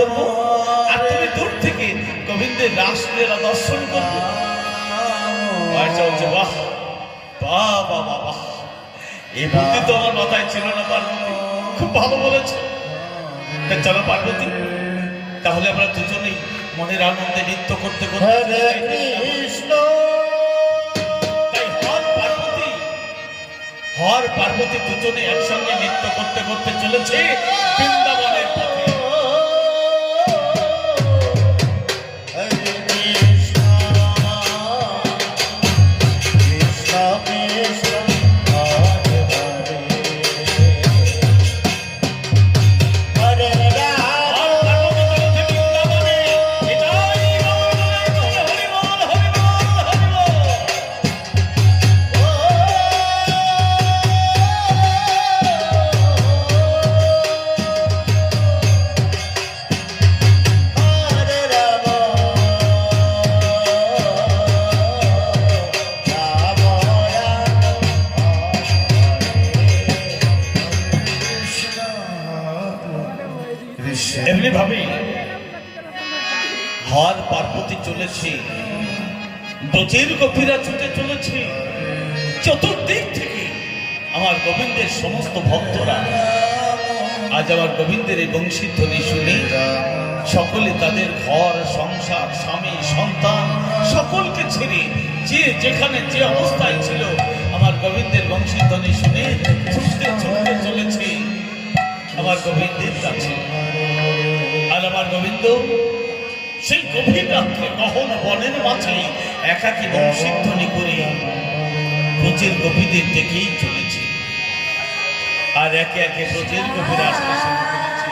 করব আর তুমি দূর থেকে গোবিন্দের রাসলীলা দর্শন করবে। চলছে বাহ বাহ বাহ বাহ বাহ, এই বুদ্ধি তো আমার মাথায় ছিল না পার্বতী, খুব ভালো বলেছ। চলো পার্বতী, তাহলে আমরা দুজনেই মনের আনন্দে নৃত্য করতে করতে হর পার্বতী দুজনে একসঙ্গে নৃত্য করতে করতে চলেছে বৃন্দাবনের পথে। এমনি ভাবে হর পার্বতী চলেছে, ব্রজের গোপীরা ছুটে চলেছে, চতুর্দিক থেকে আমার গোবিন্দের সমস্ত ভক্তরা আজ আমার গোবিন্দের এই বংশীধ্বনি শুনে সকলে তাদের ঘর সংসার স্বামী সন্তান সকলকে ছেড়ে যে যেখানে যে অবস্থায় ছিল আমার গোবিন্দের বংশীধ্বনি শুনে ছুটতে ছুটতে চলেছে আমার গোবিন্দের কাছে। আর আমার গোবিন্দ সেই গভীর রাত্রে গহন বনের মাঝে একাকী বংশীধ্বনি করে ব্রজের গোপীদের ডেকেই চলেছে। আর একে একে ব্রজের গোপীরা আসতে শুরু করেছে।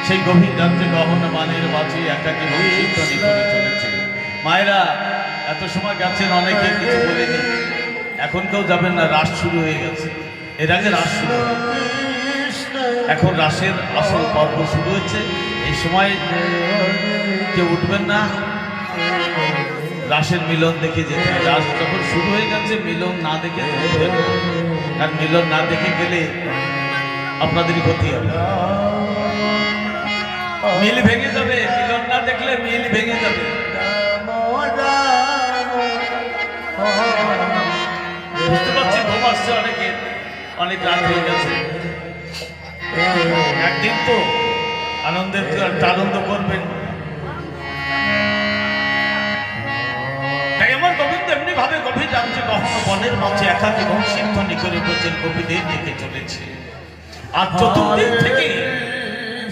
সেই গভীর রাত্রে গহন মানের মাঝে একাকে বংশীধ্বনি করে চলেছে। মায়েরা এত সময় গেছেন, অনেকে কিছু বলেনি, এখন কেউ যাবেন না, রাস শুরু হয়ে গেছে। এর আগে রাস শুরু হয়ে এখন রাসের আসল পর্ব শুরু হয়েছে। এই সময় কেউ উঠবেন না, রাসের মিলন দেখে যেতে। রাস যখন শুরু হয়ে গেছে, মিলন না দেখে উঠবেন, কারণ মিলন না দেখে গেলে আপনাদেরই ক্ষতি হবে, মিল ভেঙে যাবে। মিলন না দেখলে মিল ভেঙে যাবে। বুঝতে পারছি ঘুম আসছে অনেকে, অনেক রাত হয়ে গেছে। একদিন তো আনন্দ করবেন। তাই আমার গোবিন্দ এমনি ভাবে গভীর রাত্রে কখনো বনের মাঝে একাকে বংশীধ্বনি করে ব্রজের গোপীদের দিকে চলেছে। আর চতুর্দিক থেকে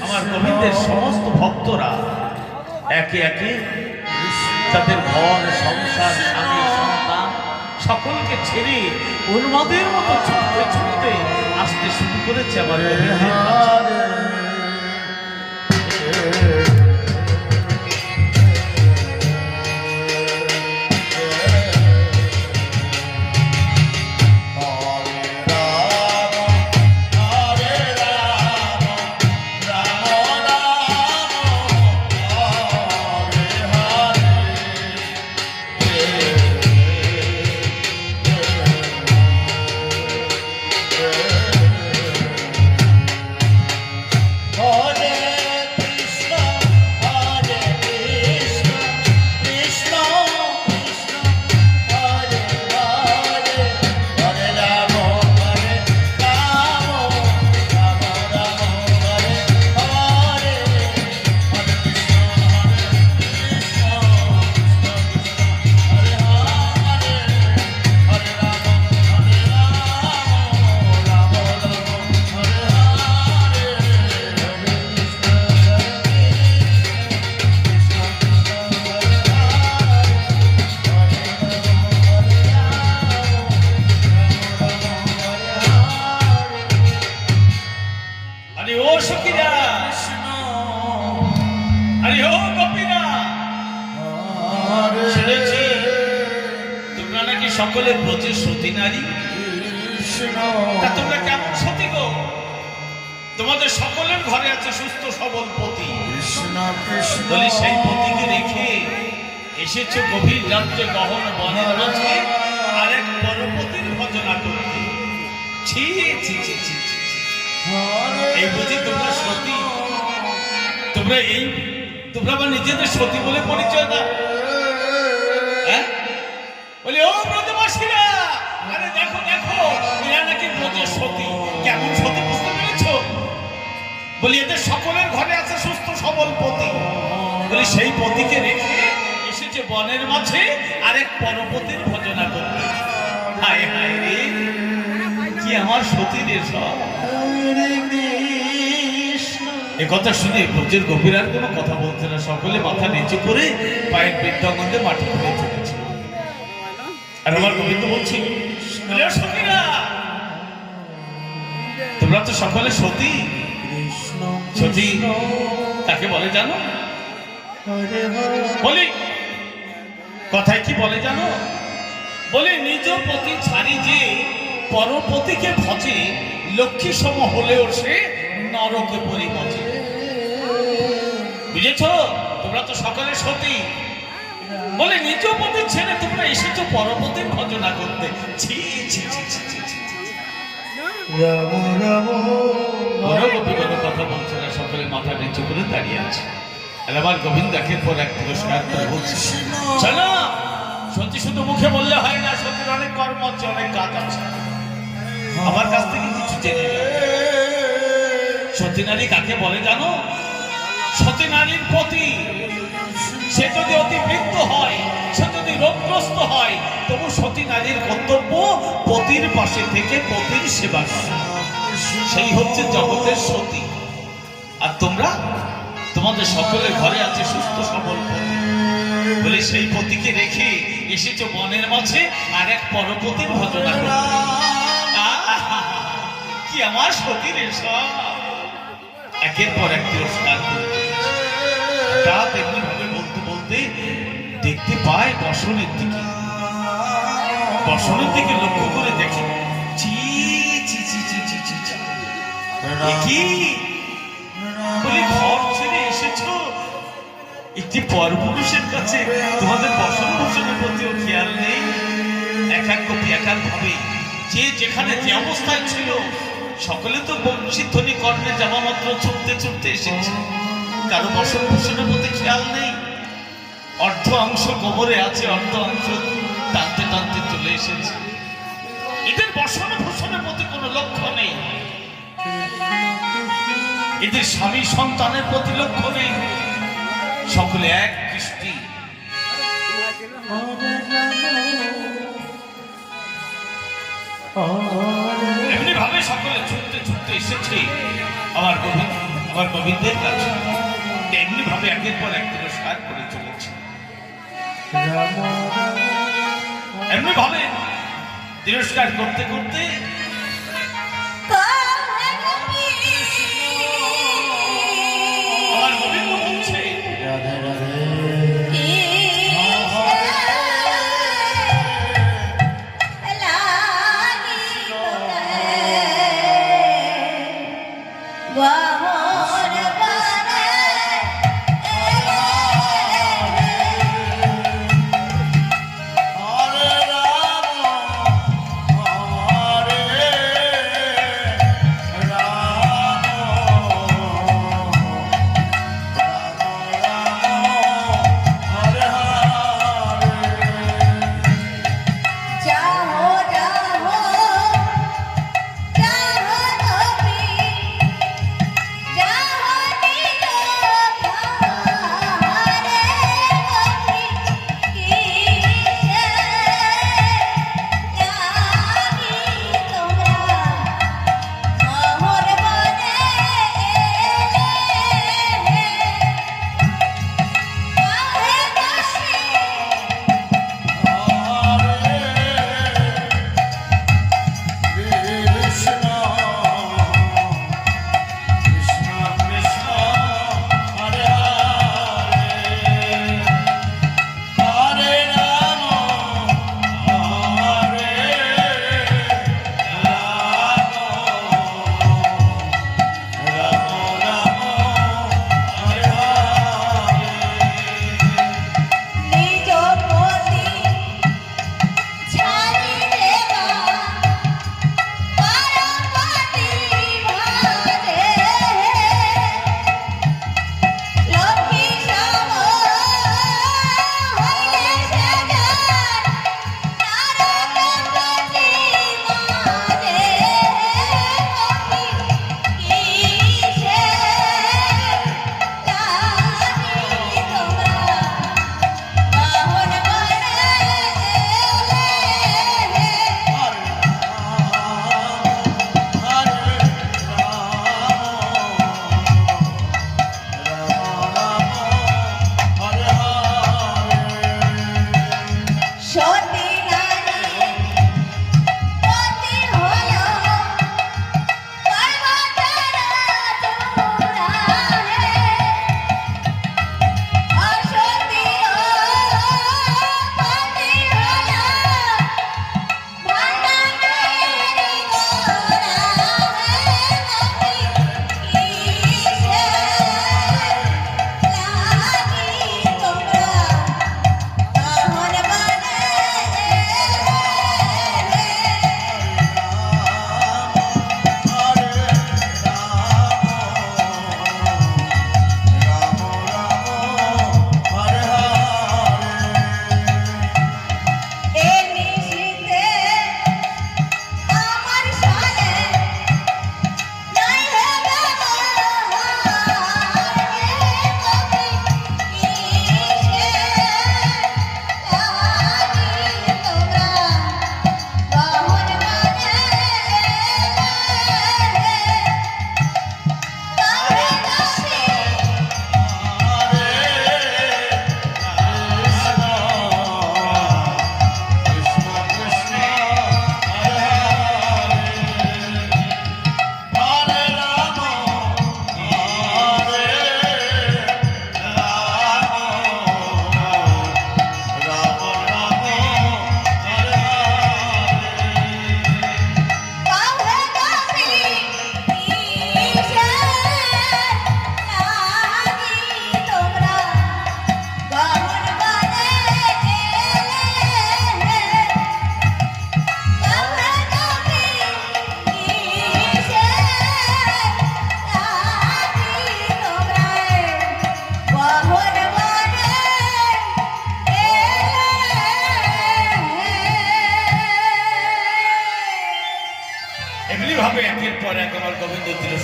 আমার গোবিন্দের সমস্ত ভক্তরা একে একে তাদের ঘর সংসার স্বামী সন্তান সকলকে ছেড়ে উন্মাদের মতো ছুটতে ছুটতে আসতে শুরু করেছে আমার গোবিন্দের কাছে। সকলে ব্রজের সতী নারী, তা তোমরা কেমন সতী গো? তোমাদের সকলের ঘরে আছে সুস্থ সবল পতি, বলি সেই পতিকে রেখে এসেছো গভীর রাত্রে গহন বনের মাঝে আরেক পরপতির ভজনা করতে। ছি ছি ছি ছি ছি, এই বুঝি তোমরা সতী? তোমরা আবার নিজেদের সতী বলে পরিচয় দাও? হ্যাঁ, বলি ও ব্রজবাসীরা, আরে দেখো দেখো, এরা নাকি ব্রজের সতী। কেমন সতী বুঝতে পেরেছ? বলি এদের সকলের ঘরে আছে সুস্থ সবল পতি, বলি সেই পতিকে রেখে এসেছে বনের মাঝে আরেক পরপতির ভজনা করতে। হায় হায় রে, কি আমার সতী রে সব। এ কথা শুনে ব্রজের গভীর আর কোনো কথা বলছে না, সকলে মাথা নিচু করে পায়ের বৃদ্ধাঙ্গন্ধে মাটি ফেলে চলেছে। আর আমার গোবিন্দ বলছি, তোমরা তো সকলে সতী। সতী তাকে বলে জানো? বলি কথায় কি বলে জানো? বলে নিজ পতি ছাড়ি যে পরপতিকে ভজে, লক্ষ্মী সম হলেও সে নরকে পরিবজে। বুঝেছ? তোমরা তো সকলে সতী, বলে নিজ পতি ছেড়ে তোমরা এসেছো পরপতির ভজনা করতে। ছি ছি ছি ছি ছি ছি। কথা বলছে না, সকলে মাথা নিচু করে দাঁড়িয়ে আছে। আর আমার গোবিন্দ একের পর এক পুরস্কার করে বলছে, চলো সত্যি শুধু মুখে বললে হয় না, সত্যির অনেক কর্ম আছে, অনেক কাজ আছে, আমার কাছ থেকে কিছু জেনে যাও। সতী নারী কাকে বলে জানো? সতী নারীর পতি, সে যদি অতি বৃদ্ধ হয়, সে যদি রোগগ্রস্ত হয়, তবু সতী নারীর কর্তব্য পতির পাশে থেকে পতির সেবা করা। সেই হচ্ছে জগতের সতী। আর তোমরা, তোমাদের সকলের ঘরে আছে সুস্থ সবল পতি, বলে সেই পতিকে রেখে এসেছো বনের মাঝে আর এক পরপতির ভজনা করতে। কি আমার সতীর এসব একের পর এক তিরস্কার করতে। রাত এমনি ভাবে বলতে বলতে দেখতে পায় বসনের দিকে। বসনের দিকে লক্ষ্য করে দেখে, চি চি চি চি চি চি চি, কি বলি ঘর ছেড়ে এসেছো একটি পরপুরুষের কাছে, তোমাদের বসন ভূষণের প্রতিও খেয়াল নেই। এক এক কপি এক এক ভাবে যে যেখানে যে অবস্থায় ছিল, সকলে তো বংশীধ্বনি কর্ণে যাওয়া মাত্র ছুটতে ছুটতে এসেছে, কারো বসন ভূষণের প্রতি খেয়াল নেই। অর্ধ অংশ কোমরে আছে, অর্ধ অংশ টানতে টানতে চলে এসেছে। এদের বসন ভূষণের প্রতি কোনো লক্ষ্য নেই, এদের স্বামী সন্তানের প্রতি লক্ষ্য নেই। সকলে এক দৃষ্টি এমনি ভাবে সকলে ছুটতে ছুটতে এসেছে আমার গোবিন্দের কাছে। এমনি ভাবে একের পর এক তিরস্কার করে চলেছে। এমনি ভাবে তিরস্কার করতে করতে আমার গোবিন্দ বলছে, রাধে রাধে Yeah.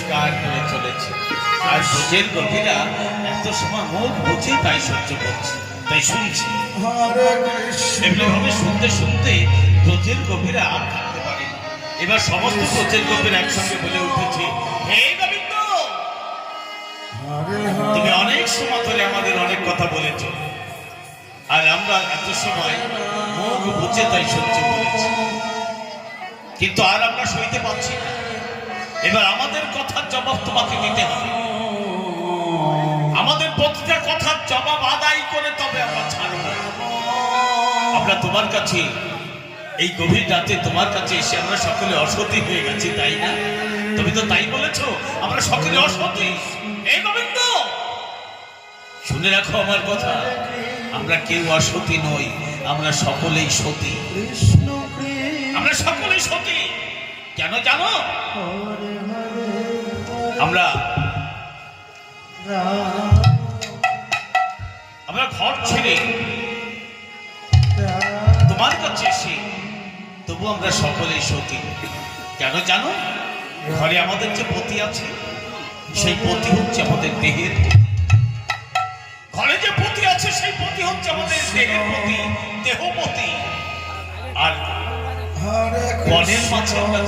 চিৎকার করে চলেছে, আর ব্রজের গোপীরা এত সময় মুখ বুঝে তাই সহ্য করছে, তাই শুনছি। এমনি ভাবে শুনতে শুনতে ব্রজের গোপীরা আর থাকতে পারে। এবার সমস্ত ব্রজের গোপীরা একসঙ্গে বলে উঠেছে, হে গোবিন্দ, তুমি অনেক সময় ধরে আমাদের অনেক কথা বলেছ, আর আমরা এত সময় মুখ বুঝে তাই সহ্য করেছি, কিন্তু আর আমরা সইতে পারছি না। এবার আমাদের কথার জবাব তোমাকে দিতে হবে। আমাদের প্রতিটা কথার জবাব আদায় করে তবে আমরা ছাড়ব। আমরা তোমার কাছে এই গভীর রাতে তোমার কাছে এসে আমরা সকলে অসতী হয়ে গেছি, তাই না? তুমি তো তাই বলেছো, আমরা সকলে অসতী। এই গোবিন্দ, শুনে রাখো আমার কথা, আমরা কেউ অসতী নই, আমরা সকলেই সতী। আমরা সকলেই সতী। কেন জানো? আমরা ঘর ছেড়ে তোমার কাছে এসে তবু আমরা সকলেই সতী। কেন জানো? ঘরে আমাদের যে পতি আছে, সেই পতি হচ্ছে আমাদের দেহের পতি। ঘরে যে পতি আছে সেই পতি হচ্ছে আমাদের দেহের পতি, দেহপতি। আর বনের মাঝে আমরা